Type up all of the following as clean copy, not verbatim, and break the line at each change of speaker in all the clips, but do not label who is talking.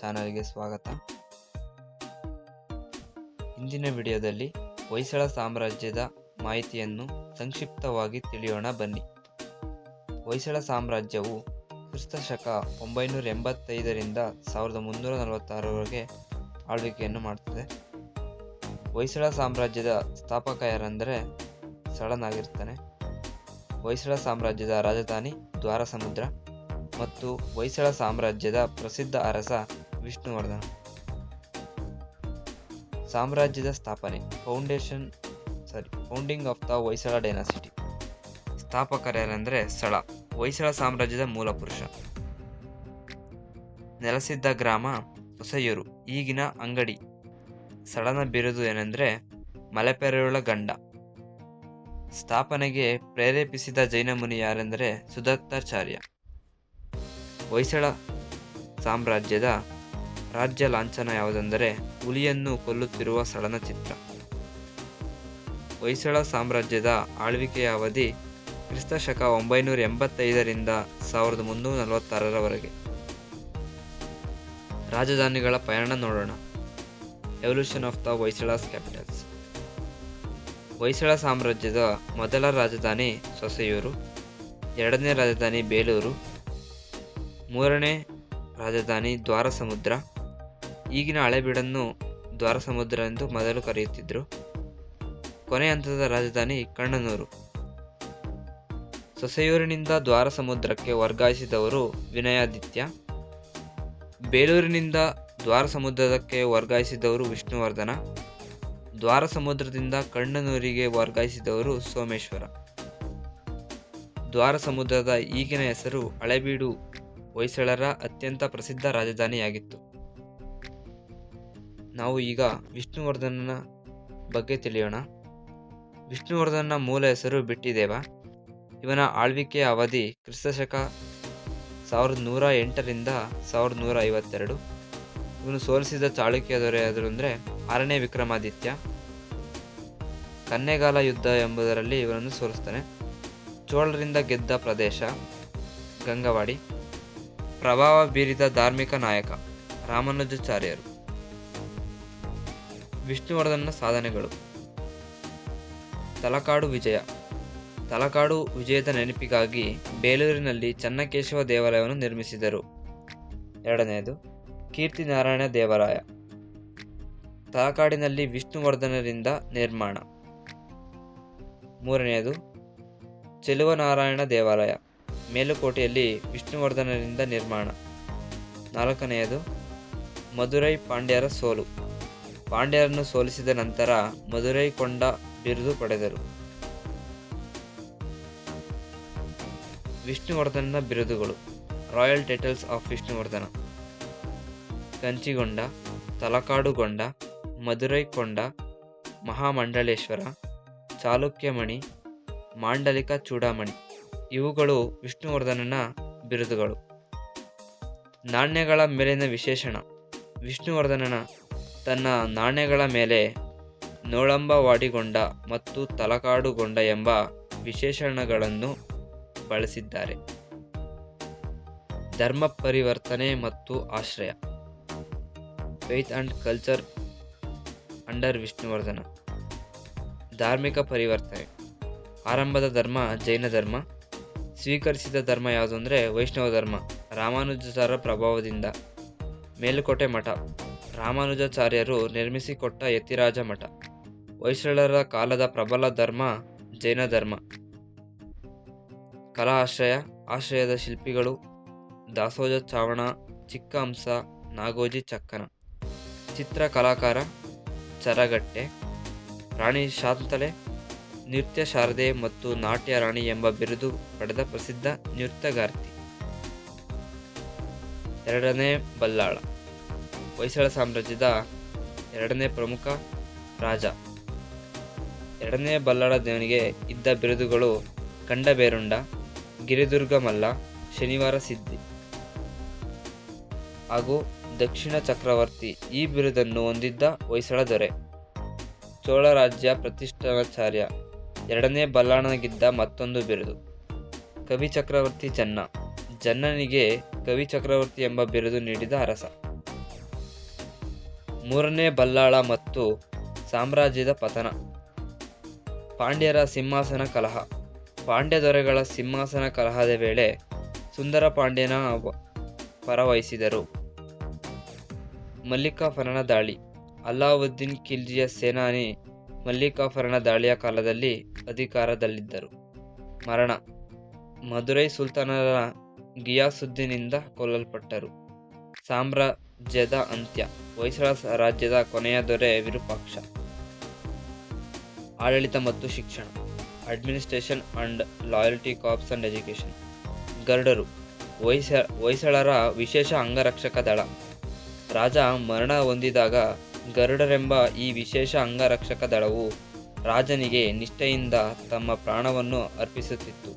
ಚಾನಲ್ಗೆ ಸ್ವಾಗತ. ಇಂದಿನ ವಿಡಿಯೋದಲ್ಲಿ ಹೊಯ್ಸಳ ಸಾಮ್ರಾಜ್ಯದ ಮಾಹಿತಿಯನ್ನು ಸಂಕ್ಷಿಪ್ತವಾಗಿ ತಿಳಿಯೋಣ ಬನ್ನಿ. ಹೊಯ್ಸಳ ಸಾಮ್ರಾಜ್ಯವು ಕ್ರಿಸ್ತಶಕ 985ರಿಂದ 1346ರವರೆಗೆ ಆಳ್ವಿಕೆಯನ್ನು ಮಾಡುತ್ತದೆ. ಹೊಯ್ಸಳ ಸಾಮ್ರಾಜ್ಯದ ಸ್ಥಾಪಕ ಯಾರೆಂದರೆ ಸಳನಾಗಿರ್ತಾನೆ. ಹೊಯ್ಸಳ ಸಾಮ್ರಾಜ್ಯದ ರಾಜಧಾನಿ ದ್ವಾರಸಮುದ್ರ ಮತ್ತು ಹೊಯ್ಸಳ ಸಾಮ್ರಾಜ್ಯದ ಪ್ರಸಿದ್ಧ ಅರಸ ವಿಷ್ಣುವರ್ಧನ. ಸಾಮ್ರಾಜ್ಯದ ಸ್ಥಾಪನೆ founding of the Hoysala dynasty. ಸ್ಥಾಪಕರ್ಯಾರೆಂದರೆ ಸಳ, ಹೊಯ್ಸಳ ಸಾಮ್ರಾಜ್ಯದ ಮೂಲ ಪುರುಷ. ನೆಲೆಸಿದ್ದ ಗ್ರಾಮ ಹೊಸಯೂರು, ಈಗಿನ ಅಂಗಡಿ. ಸಳನ ಬಿರುದು ಏನೆಂದರೆ ಮಲೆಪೆರಳುಳ ಗಂಡ. ಸ್ಥಾಪನೆಗೆ ಪ್ರೇರೇಪಿಸಿದ ಜೈನ ಮುನಿ ಯಾರೆಂದರೆ ಸುದತ್ತಾಚಾರ್ಯ. ಹೊಯ್ಸಳ ಸಾಮ್ರಾಜ್ಯದ ರಾಜ್ಯ ಲಾಂಛನ ಯಾವುದೆಂದರೆ ಹುಲಿಯನ್ನು ಕೊಲ್ಲುತ್ತಿರುವ ಸಳನ ಚಿತ್ರ. ಹೊಯ್ಸಳ ಸಾಮ್ರಾಜ್ಯದ ಆಳ್ವಿಕೆಯ ಅವಧಿ ಕ್ರಿಸ್ತಶಕ 985ರಿಂದ 1346ರವರೆಗೆ. ರಾಜಧಾನಿಗಳ ಪಯಣ ನೋಡೋಣ. Evolution of the Hoysalas capitals. Hoysala ಸಾಮ್ರಾಜ್ಯದ ಮೊದಲ ರಾಜಧಾನಿ ಸೊಸೆಯೂರು, ಎರಡನೇ ರಾಜಧಾನಿ ಬೇಲೂರು, ಮೂರನೇ ರಾಜಧಾನಿ ದ್ವಾರಸಮುದ್ರ. ಈಗಿನ ಹಳೆಬೀಡನ್ನು ದ್ವಾರಸಮುದ್ರ ಎಂದು ಮೊದಲು ಕರೆಯುತ್ತಿದ್ದರು. ಕೊನೆ ಹಂತದ ರಾಜಧಾನಿ ಕಣ್ಣನೂರು. ಸೊಸೆಯೂರಿನಿಂದ ದ್ವಾರಸಮುದ್ರಕ್ಕೆ ವರ್ಗಾಯಿಸಿದವರು ವಿನಯಾದಿತ್ಯ. ಬೇಲೂರಿನಿಂದ ದ್ವಾರಸಮುದ್ರಕ್ಕೆ ವರ್ಗಾಯಿಸಿದವರು ವಿಷ್ಣುವರ್ಧನ. ದ್ವಾರಸಮುದ್ರದಿಂದ ಕಣ್ಣನೂರಿಗೆ ವರ್ಗಾಯಿಸಿದವರು ಸೋಮೇಶ್ವರ. ದ್ವಾರಸಮುದ್ರದ ಈಗಿನ ಹೆಸರು ಹಳೆಬೀಡು ಹೊಯ್ಸಳರ ಅತ್ಯಂತ ಪ್ರಸಿದ್ಧ ರಾಜಧಾನಿಯಾಗಿತ್ತು. ನಾವು ಈಗ ವಿಷ್ಣುವರ್ಧನನ ಬಗ್ಗೆ ತಿಳಿಯೋಣ. ವಿಷ್ಣುವರ್ಧನನ ಮೂಲ ಹೆಸರು ಬಿಟ್ಟಿದೇವ. ಇವನ ಆಳ್ವಿಕೆಯ ಅವಧಿ ಕ್ರಿಸ್ತಶಕ 1108ರಿಂದ 1152. ಇವನು ಸೋಲಿಸಿದ ಚಾಳುಕ್ಯ ದೊರೆ ಅಂದರೆ 6ನೇ ವಿಕ್ರಮಾದಿತ್ಯ. ಕನ್ನೆಗಾಲ ಯುದ್ಧ ಎಂಬುದರಲ್ಲಿ ಇವನನ್ನು ಸೋಲಿಸ್ತಾನೆ. ಚೋಳರಿಂದ ಗೆದ್ದ ಪ್ರದೇಶ ಗಂಗವಾಡಿ. ಪ್ರಭಾವ ಬೀರಿದ ಧಾರ್ಮಿಕ ನಾಯಕ ರಾಮಾನುಜಾಚಾರ್ಯರು. ವಿಷ್ಣುವರ್ಧನನ ಸಾಧನೆಗಳು. ತಲಕಾಡು ವಿಜಯ. ತಲಕಾಡು ವಿಜಯದ ನೆನಪಿಗಾಗಿ ಬೇಲೂರಿನಲ್ಲಿ ಚನ್ನಕೇಶವ ದೇವಾಲಯವನ್ನು ನಿರ್ಮಿಸಿದರು. ಎರಡನೆಯದು ಕೀರ್ತಿನಾರಾಯಣ ದೇವಾಲಯ, ತಲಕಾಡಿನಲ್ಲಿ ವಿಷ್ಣುವರ್ಧನರಿಂದ ನಿರ್ಮಾಣ. ಮೂರನೆಯದು ಚೆಲುವನಾರಾಯಣ ದೇವಾಲಯ, ಮೇಲುಕೋಟೆಯಲ್ಲಿ ವಿಷ್ಣುವರ್ಧನರಿಂದ ನಿರ್ಮಾಣ. ನಾಲ್ಕನೆಯದು ಮಧುರೈ ಪಾಂಡ್ಯರ ಸೋಲು. ಪಾಂಡ್ಯರನ್ನು ಸೋಲಿಸಿದ ನಂತರ ಮಧುರೈ ಕೊಂಡ ಬಿರುದು ಪಡೆದರು. ವಿಷ್ಣುವರ್ಧನನ ಬಿರುದುಗಳು. ರಾಯಲ್ ಟೈಟಲ್ಸ್ ಆಫ್ ವಿಷ್ಣುವರ್ಧನ: ಕಂಚಿಗೊಂಡ, ತಲಕಾಡುಗೊಂಡ, ಮಧುರೈ ಕೊಂಡ, ಮಹಾಮಂಡಲೇಶ್ವರ, ಚಾಲುಕ್ಯಮಣಿ, ಮಾಂಡಲಿಕ ಚೂಡಾಮಣಿ. ಇವುಗಳು ವಿಷ್ಣುವರ್ಧನನ ಬಿರುದುಗಳು. ನಾಣ್ಯಗಳ ಮೇಲಿನ ವಿಶೇಷಣ. ವಿಷ್ಣುವರ್ಧನನ ತನ್ನ ನಾಣ್ಯಗಳ ಮೇಲೆ ನೋಳಂಬವಾಡಿಗೊಂಡ ಮತ್ತು ತಲಕಾಡುಗೊಂಡ ಎಂಬ ವಿಶೇಷಣಗಳನ್ನು ಬಳಸಿದ್ದಾರೆ. ಧರ್ಮ ಪರಿವರ್ತನೆ ಮತ್ತು ಆಶ್ರಯ. Faith and culture under Vishnuvardhana. ಧಾರ್ಮಿಕ ಪರಿವರ್ತನೆ. ಆರಂಭದ ಧರ್ಮ ಜೈನ ಧರ್ಮ. ಸ್ವೀಕರಿಸಿದ ಧರ್ಮ ಯಾವುದು ಅಂದರೆ ವೈಷ್ಣವ ಧರ್ಮ, ರಾಮಾನುಜಾಚಾರ್ಯರ ಪ್ರಭಾವದಿಂದ. ಮೇಲುಕೋಟೆ ಮಠ, ರಾಮಾನುಜಾಚಾರ್ಯರು ನಿರ್ಮಿಸಿಕೊಟ್ಟ ಯತಿರಾಜ ಮಠ. ಹೊಯ್ಸಳರ ಕಾಲದ ಪ್ರಬಲ ಧರ್ಮ ಜೈನ ಧರ್ಮ. ಕಲಾ ಆಶ್ರಯ. ಆಶ್ರಯದ ಶಿಲ್ಪಿಗಳು ದಾಸೋಜ ಚಾವಣ, ಚಿಕ್ಕ ಹಂಸ, ನಾಗೋಜಿ ಚಕ್ಕನ. ಚಿತ್ರ ಕಲಾಕಾರ ಚರಗಟ್ಟೆ. ರಾಣಿ ಶಾಂತಲೆ ನೃತ್ಯ ಶಾರದೆ ಮತ್ತು ನಾಟ್ಯ ರಾಣಿ ಎಂಬ ಬಿರುದು ಪಡೆದ ಪ್ರಸಿದ್ಧ ನೃತ್ಯಗಾರ್ತಿ. ಎರಡನೇ ಬಲ್ಲಾಳ. ಹೊಯ್ಸಳ ಸಾಮ್ರಾಜ್ಯದ ಎರಡನೇ ಪ್ರಮುಖ ರಾಜ. ಎರಡನೇ ಬಲ್ಲಾಳ ದೇವನಿಗೆ ಇದ್ದ ಬಿರುದುಗಳು ಕಂಡಬೇರುಂಡ, ಗಿರಿದುರ್ಗ ಮಲ್ಲ, ಶನಿವಾರ ಸಿದ್ಧಿ ಹಾಗೂ ದಕ್ಷಿಣ ಚಕ್ರವರ್ತಿ. ಈ ಬಿರುದನ್ನು ಹೊಂದಿದ್ದ ಹೊಯ್ಸಳ ದೊರೆ. ಚೋಳ ರಾಜ್ಯ ಪ್ರತಿಷ್ಠಾನಾಚಾರ್ಯ ಎರಡನೇ ಬಲ್ಲಾಳನಿಗಿದ್ದ ಮತ್ತೊಂದು ಬಿರುದು. ಕವಿ ಚಕ್ರವರ್ತಿ ಜನ್ನ. ಜನ್ನನಿಗೆ ಕವಿ ಚಕ್ರವರ್ತಿ ಎಂಬ ಬಿರುದು ನೀಡಿದ ಅರಸ. ಮೂರನೇ ಬಲ್ಲಾಳ ಮತ್ತು ಸಾಮ್ರಾಜ್ಯದ ಪತನ. ಪಾಂಡ್ಯರ ಸಿಂಹಾಸನ ಕಲಹ. ಪಾಂಡ್ಯ ದೊರೆಗಳ ಸಿಂಹಾಸನ ಕಲಹದ ವೇಳೆ ಸುಂದರ ಪಾಂಡ್ಯನ ಪರವಹಿಸಿದರು. ಮಲ್ಲಿಕಾಫರನ ದಾಳಿ. ಅಲ್ಲಾವುದ್ದೀನ್ ಖಿಲ್ಜಿಯ ಸೇನಾನಿ ಮಲ್ಲಿಕಾಫರನ ದಾಳಿಯ ಕಾಲದಲ್ಲಿ ಅಧಿಕಾರದಲ್ಲಿದ್ದರು. ಮರಣ. ಮದುರೈ ಸುಲ್ತಾನರ ಗಿಯಾಸುದ್ದೀನಿಂದ ಕೊಲ್ಲಲ್ಪಟ್ಟರು. ಸಾಮ್ರಾಜ್ಯದ ಅಂತ್ಯ. ಹೊಯ್ಸಳ ರಾಜ್ಯದ ಕೊನೆಯ ದೊರೆ ವಿರೂಪಾಕ್ಷ. ಆಡಳಿತ ಮತ್ತು ಶಿಕ್ಷಣ. Administration and loyalty corps and education. ಗರುಡರು ಹೊಯ್ಸಳರ ವಿಶೇಷ ಅಂಗರಕ್ಷಕ ದಳ. ರಾಜ ಮರಣ ಹೊಂದಿದಾಗ ಗರುಡರೆಂಬ ಈ ವಿಶೇಷ ಅಂಗರಕ್ಷಕ ದಳವು ರಾಜನಿಗೆ ನಿಷ್ಠೆಯಿಂದ ತಮ್ಮ ಪ್ರಾಣವನ್ನು ಅರ್ಪಿಸುತ್ತಿತ್ತು.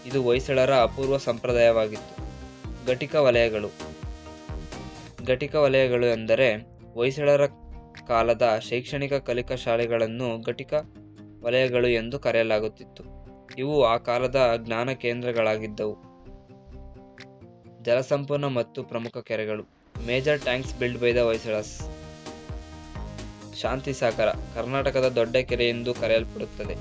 ಇದು ಹೊಯ್ಸಳರ ಅಪೂರ್ವ ಸಂಪ್ರದಾಯವಾಗಿತ್ತು. ಘಟಿಕ ವಲಯಗಳು. ಘಟಿಕ ವಲಯಗಳು ಎಂದರೆ ಹೊಯ್ಸಳರ ಕಾಲದ ಶೈಕ್ಷಣಿಕ ಕಲಿಕಾ ಶಾಲೆಗಳನ್ನು ಘಟಿಕ ವಲಯಗಳು ಎಂದು ಕರೆಯಲಾಗುತ್ತಿತ್ತು. ಇವು ಆ ಕಾಲದ ಜ್ಞಾನ ಕೇಂದ್ರಗಳಾಗಿದ್ದವು. ಜಲಸಂಪನ್ನ ಮತ್ತು ಪ್ರಮುಖ ಕೆರೆಗಳು. Major tanks build by the Hoysalas. Shantisagara ಕರ್ನಾಟಕದ ದೊಡ್ಡ ಕೆರೆ ಎಂದು ಕರೆಯಲ್ಪಡುತ್ತದೆ.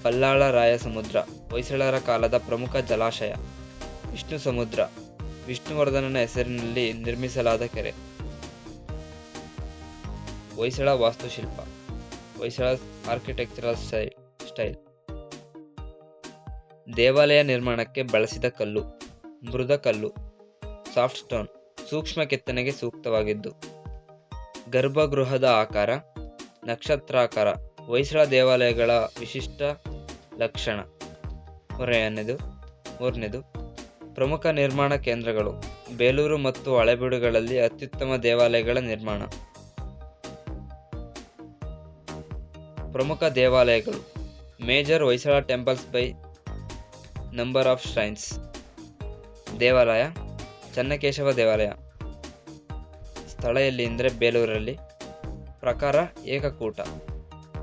ಬಲ್ಲಾಳ ರಾಯ ಸಮುದ್ರ ಹೊಯ್ಸಳರ ಕಾಲದ ಪ್ರಮುಖ ಜಲಾಶಯ. ವಿಷ್ಣು ಸಮುದ್ರ ವಿಷ್ಣುವರ್ಧನನ ಹೆಸರಿನಲ್ಲಿ ನಿರ್ಮಿಸಲಾದ ಕೆರೆ. ಹೊಯ್ಸಳ ವಾಸ್ತುಶಿಲ್ಪ. Hoysala architectural style. ದೇವಾಲಯ ನಿರ್ಮಾಣಕ್ಕೆ ಬಳಸಿದ ಕಲ್ಲು. ಮೃದ ಕಲ್ಲು, ಸಾಫ್ಟ್ ಸ್ಟೋನ್, ಸೂಕ್ಷ್ಮ ಕೆತ್ತನೆಗೆ ಸೂಕ್ತವಾಗಿದ್ದು. ಗರ್ಭಗೃಹದ ಆಕಾರ. ನಕ್ಷತ್ರಾಕಾರ ಹೊಯ್ಸಳ ದೇವಾಲಯಗಳ ವಿಶಿಷ್ಟ ಲಕ್ಷಣ. ಮೂರನೇದು ಪ್ರಮುಖ ನಿರ್ಮಾಣ ಕೇಂದ್ರಗಳು. ಬೇಲೂರು ಮತ್ತು ಹಳೆಬೀಡುಗಳಲ್ಲಿ ಅತ್ಯುತ್ತಮ ದೇವಾಲಯಗಳ ನಿರ್ಮಾಣ. ಪ್ರಮುಖ ದೇವಾಲಯಗಳು. Major Hoysala temples by number of shrines. ದೇವಾಲಯ. ಚನ್ನಕೇಶವ ದೇವಾಲಯ. ಸ್ಥಳ ಎಲ್ಲಿ ಅಂದರೆ ಬೇಲೂರಲ್ಲಿ. ಪ್ರಕಾರ ಏಕಕೂಟ.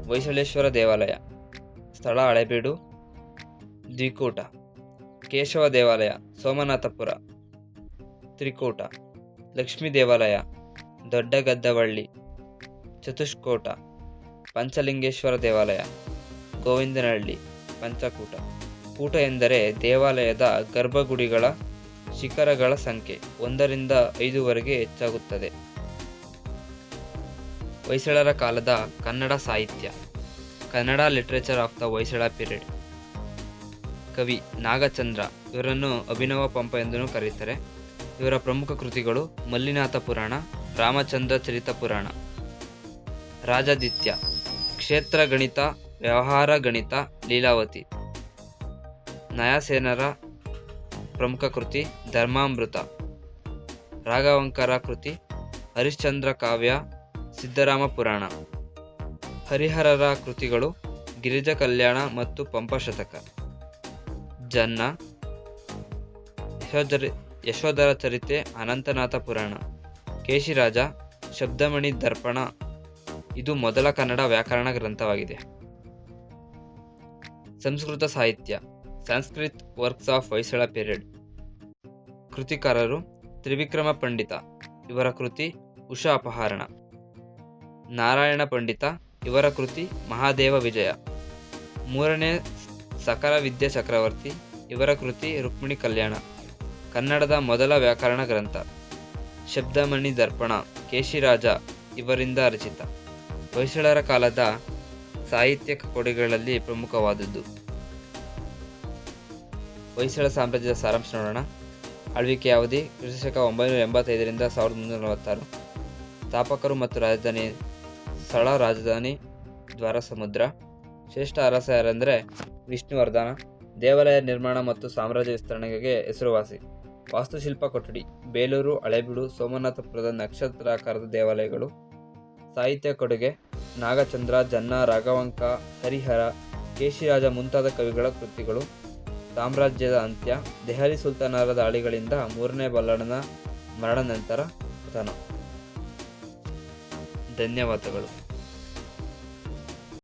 ಹೊಯ್ಸಳೇಶ್ವರ ದೇವಾಲಯ. ಸ್ಥಳ ಹಳೆಬೀಡು. ದ್ವಿಕೂಟ. ಕೇಶವ ದೇವಾಲಯ ಸೋಮನಾಥಪುರ. ತ್ರಿಕೂಟ. ಲಕ್ಷ್ಮೀ ದೇವಾಲಯ ದೊಡ್ಡಗದ್ದವಳ್ಳಿ. ಚತುಷ್ಕೋಟ. ಪಂಚಲಿಂಗೇಶ್ವರ ದೇವಾಲಯ ಗೋವಿಂದನಹಳ್ಳಿ. ಪಂಚಕೂಟ. ಕೂಟ ಎಂದರೆ ದೇವಾಲಯದ ಗರ್ಭಗುಡಿಗಳ ಶಿಖರಗಳ ಸಂಖ್ಯೆ 1ರಿಂದ 5ವರೆಗೆ ಹೆಚ್ಚಾಗುತ್ತದೆ. ಹೊಯ್ಸಳರ ಕಾಲದ ಕನ್ನಡ ಸಾಹಿತ್ಯ. Kannada literature of the Hoysala period. ಕವಿ ನಾಗಚಂದ್ರ. ಇವರನ್ನು ಅಭಿನವ ಪಂಪ ಎಂದೂ ಕರೆಯುತ್ತಾರೆ. ಇವರ ಪ್ರಮುಖ ಕೃತಿಗಳು ಮಲ್ಲಿನಾಥ ಪುರಾಣ, ರಾಮಚಂದ್ರ ಚರಿತ ಪುರಾಣ. ರಾಜಾದಿತ್ಯ. ಕ್ಷೇತ್ರ ಗಣಿತ, ವ್ಯವಹಾರ ಗಣಿತ, ಲೀಲಾವತಿ. ನಯಸೇನರ ಪ್ರಮುಖ ಕೃತಿ ಧರ್ಮಾಮೃತ. ರಾಘವಂಕರ ಕೃತಿ ಹರಿಶ್ಚಂದ್ರ ಕಾವ್ಯ, ಸಿದ್ಧರಾಮ ಪುರಾಣ. ಹರಿಹರರ ಕೃತಿಗಳು ಗಿರಿಜಾ ಕಲ್ಯಾಣ ಮತ್ತು ಪಂಪಶತಕ. ಜನ್ನ. ಯಶೋಧರ ಚರಿತೆ, ಅನಂತನಾಥ ಪುರಾಣ. ಕೇಶಿರಾಜ ಶಬ್ದಮಣಿ ದರ್ಪಣ. ಇದು ಮೊದಲ ಕನ್ನಡ ವ್ಯಾಕರಣ ಗ್ರಂಥವಾಗಿದೆ. ಸಂಸ್ಕೃತ ಸಾಹಿತ್ಯ. Sanskrit works of Hoysala period. ಕೃತಿಕಾರರು ತ್ರಿವಿಕ್ರಮ ಪಂಡಿತ. ಇವರ ಕೃತಿ ಉಷಾ ಅಪಹರಣ. ನಾರಾಯಣ ಪಂಡಿತ. ಇವರ ಕೃತಿ ಮಹಾದೇವ ವಿಜಯ. ಮೂರನೇ ಸಕಲ ವಿದ್ಯಾ ಚಕ್ರವರ್ತಿ. ಇವರ ಕೃತಿ ರುಕ್ಮಿಣಿ ಕಲ್ಯಾಣ. ಕನ್ನಡದ ಮೊದಲ ವ್ಯಾಕರಣ ಗ್ರಂಥ. ಶಬ್ದಮಣಿ ದರ್ಪಣ ಕೇಶಿರಾಜ ಇವರಿಂದ ರಚಿತ. ಹೊಯ್ಸಳರ ಕಾಲದ ಸಾಹಿತ್ಯಕ ಕೊಡುಗೆಗಳಲ್ಲಿ ಪ್ರಮುಖವಾದದ್ದು. ಹೊಯ್ಸಳ ಸಾಮ್ರಾಜ್ಯದ ಸಾರಾಂಶ ನೋಡೋಣ. ಆಳ್ವಿಕೆಯ ಅವಧಿ ಕ್ರಿಸ್ತಶಕ 985ರಿಂದ 1346. ಸ್ಥಾಪಕರು ಮತ್ತು ರಾಜಧಾನಿ ಸ್ಥಳ ರಾಜಧಾನಿ ದ್ವಾರಸಮುದ್ರ. ಶ್ರೇಷ್ಠ ಅರಸ ಯಾರೆಂದರೆ ವಿಷ್ಣುವರ್ಧನ. ದೇವಾಲಯ ನಿರ್ಮಾಣ ಮತ್ತು ಸಾಮ್ರಾಜ್ಯ ವಿಸ್ತರಣೆಗೆ ಹೆಸರುವಾಸಿ. ವಾಸ್ತುಶಿಲ್ಪ ಕೊಠಡಿ ಬೇಲೂರು, ಹಳೆಬೀಡು, ಸೋಮನಾಥಪುರದ ನಕ್ಷತ್ರಾಕಾರದ ದೇವಾಲಯಗಳು. ಸಾಹಿತ್ಯ ಕೊಡುಗೆ ನಾಗಚಂದ್ರ, ಜನ್ನ, ರಾಘವಂಕ, ಹರಿಹರ, ಕೇಶಿರಾಜ ಮುಂತಾದ ಕವಿಗಳ ಕೃತಿಗಳು. ಸಾಮ್ರಾಜ್ಯದ ಅಂತ್ಯ. ದೆಹಲಿ ಸುಲ್ತಾನರ ದಾಳಿಗಳಿಂದ 3ನೇ ಬಲ್ಲಾಳನ ಮರಣ ನಂತರ ಪತನ. ಧನ್ಯವಾದಗಳು.